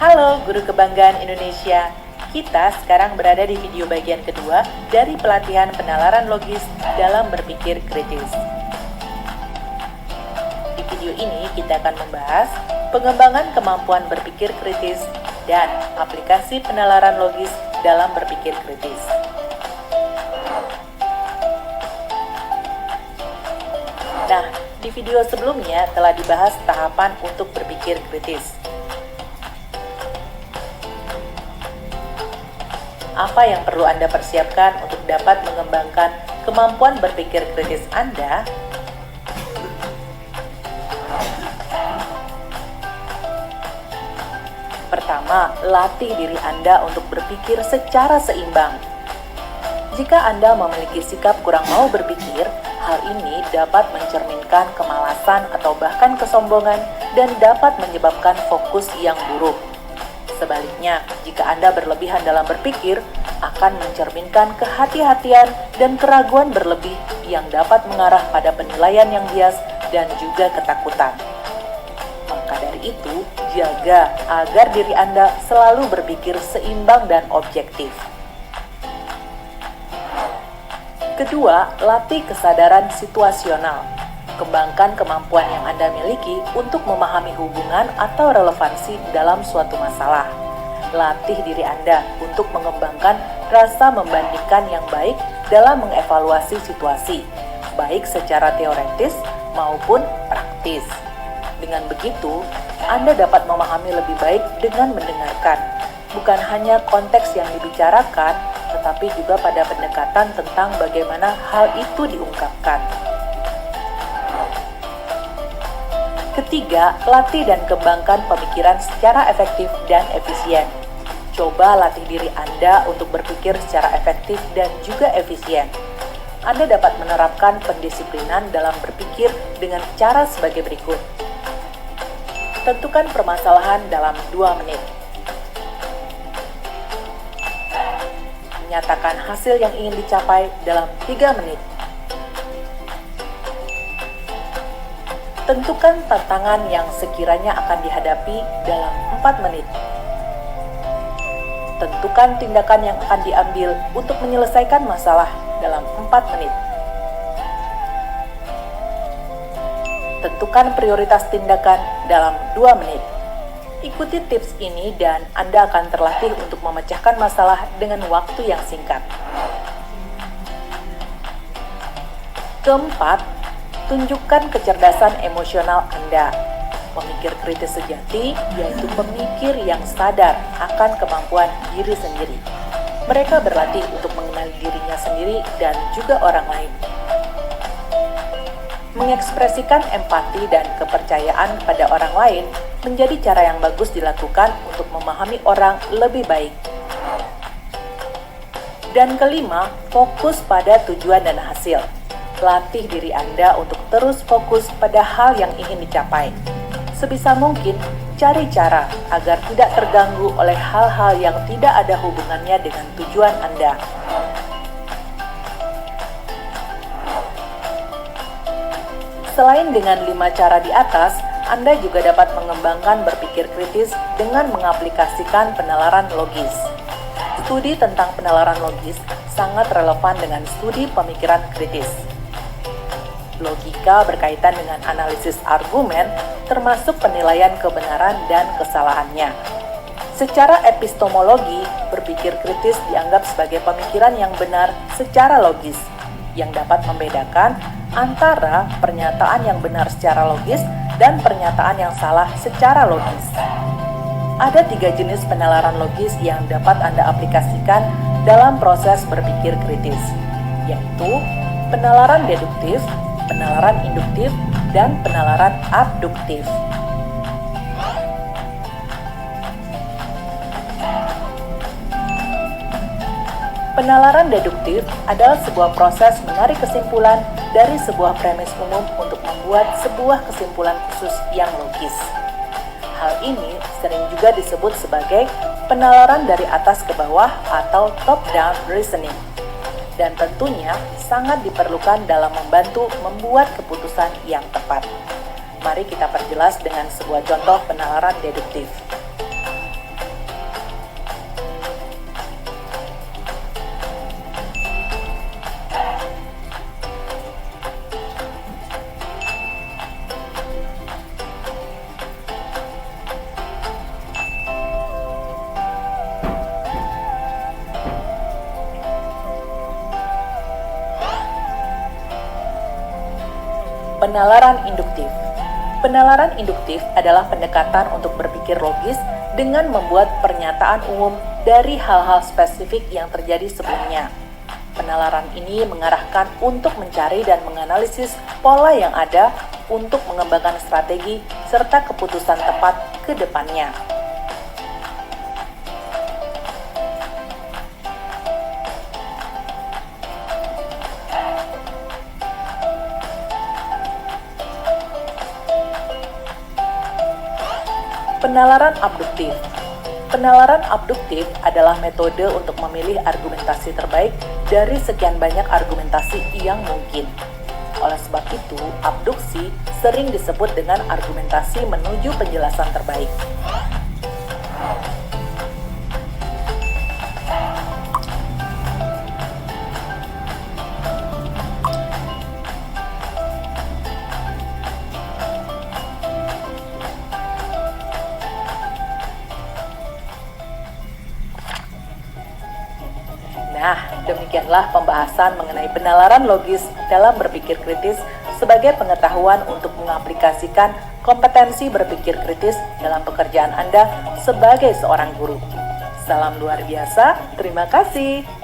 Halo Guru Kebanggaan Indonesia, kita sekarang berada di video bagian kedua dari pelatihan penalaran logis dalam berpikir kritis. Di video ini kita akan membahas pengembangan kemampuan berpikir kritis dan aplikasi penalaran logis dalam berpikir kritis. Nah, di video sebelumnya telah dibahas tahapan untuk berpikir kritis. Apa yang perlu Anda persiapkan untuk dapat mengembangkan kemampuan berpikir kritis Anda? Pertama, latih diri Anda untuk berpikir secara seimbang. Jika Anda memiliki sikap kurang mau berpikir, hal ini dapat mencerminkan kemalasan atau bahkan kesombongan dan dapat menyebabkan fokus yang buruk. Sebaliknya, jika Anda berlebihan dalam berpikir, akan mencerminkan kehati-hatian dan keraguan berlebih yang dapat mengarah pada penilaian yang bias dan juga ketakutan. Maka dari itu, jaga agar diri Anda selalu berpikir seimbang dan objektif. Kedua, latih kesadaran situasional. Kembangkan kemampuan yang Anda miliki untuk memahami hubungan atau relevansi dalam suatu masalah. Latih diri Anda untuk mengembangkan rasa membandingkan yang baik dalam mengevaluasi situasi, baik secara teoretis maupun praktis. Dengan begitu, Anda dapat memahami lebih baik dengan mendengarkan, bukan hanya konteks yang dibicarakan, tetapi juga pada pendekatan tentang bagaimana hal itu diungkapkan. Ketiga, latih dan kembangkan pemikiran secara efektif dan efisien. Coba latih diri Anda untuk berpikir secara efektif dan juga efisien. Anda dapat menerapkan pendisiplinan dalam berpikir dengan cara sebagai berikut. Tentukan permasalahan dalam 2 menit. Menyatakan hasil yang ingin dicapai dalam 3 menit. Tentukan tantangan yang sekiranya akan dihadapi dalam 4 menit. Tentukan tindakan yang akan diambil untuk menyelesaikan masalah dalam 4 menit. Tentukan prioritas tindakan dalam 2 menit. Ikuti tips ini dan Anda akan terlatih untuk memecahkan masalah dengan waktu yang singkat. Keempat, tunjukkan kecerdasan emosional Anda. Pemikir kritis sejati yaitu pemikir yang sadar akan kemampuan diri sendiri. Mereka berlatih untuk mengenali dirinya sendiri dan juga orang lain. Mengekspresikan empati dan kepercayaan pada orang lain menjadi cara yang bagus dilakukan untuk memahami orang lebih baik. Dan kelima, fokus pada tujuan dan hasil. Latih diri Anda untuk terus fokus pada hal yang ingin dicapai. Sebisa mungkin, cari cara agar tidak terganggu oleh hal-hal yang tidak ada hubungannya dengan tujuan Anda. Selain dengan 5 cara di atas, Anda juga dapat mengembangkan berpikir kritis dengan mengaplikasikan penalaran logis. Studi tentang penalaran logis sangat relevan dengan studi pemikiran kritis. Logika berkaitan dengan analisis argumen, termasuk penilaian kebenaran dan kesalahannya. Secara epistemologi, berpikir kritis dianggap sebagai pemikiran yang benar secara logis, yang dapat membedakan antara pernyataan yang benar secara logis dan pernyataan yang salah secara logis. Ada 3 jenis penalaran logis yang dapat Anda aplikasikan dalam proses berpikir kritis, yaitu penalaran deduktif, penalaran induktif, dan penalaran abduktif. Penalaran deduktif adalah sebuah proses menarik kesimpulan dari sebuah premis umum untuk membuat sebuah kesimpulan khusus yang logis. Hal ini sering juga disebut sebagai penalaran dari atas ke bawah atau top-down reasoning. Dan tentunya sangat diperlukan dalam membantu membuat keputusan yang tepat. Mari kita perjelas dengan sebuah contoh penalaran deduktif. Penalaran induktif. Penalaran induktif adalah pendekatan untuk berpikir logis dengan membuat pernyataan umum dari hal-hal spesifik yang terjadi sebelumnya. Penalaran ini mengarahkan untuk mencari dan menganalisis pola yang ada untuk mengembangkan strategi serta keputusan tepat ke depannya. Penalaran abduktif. Penalaran abduktif adalah metode untuk memilih argumentasi terbaik dari sekian banyak argumentasi yang mungkin. Oleh sebab itu, abduksi sering disebut dengan argumentasi menuju penjelasan terbaik. Nah, demikianlah pembahasan mengenai penalaran logis dalam berpikir kritis sebagai pengetahuan untuk mengaplikasikan kompetensi berpikir kritis dalam pekerjaan Anda sebagai seorang guru. Salam luar biasa, terima kasih.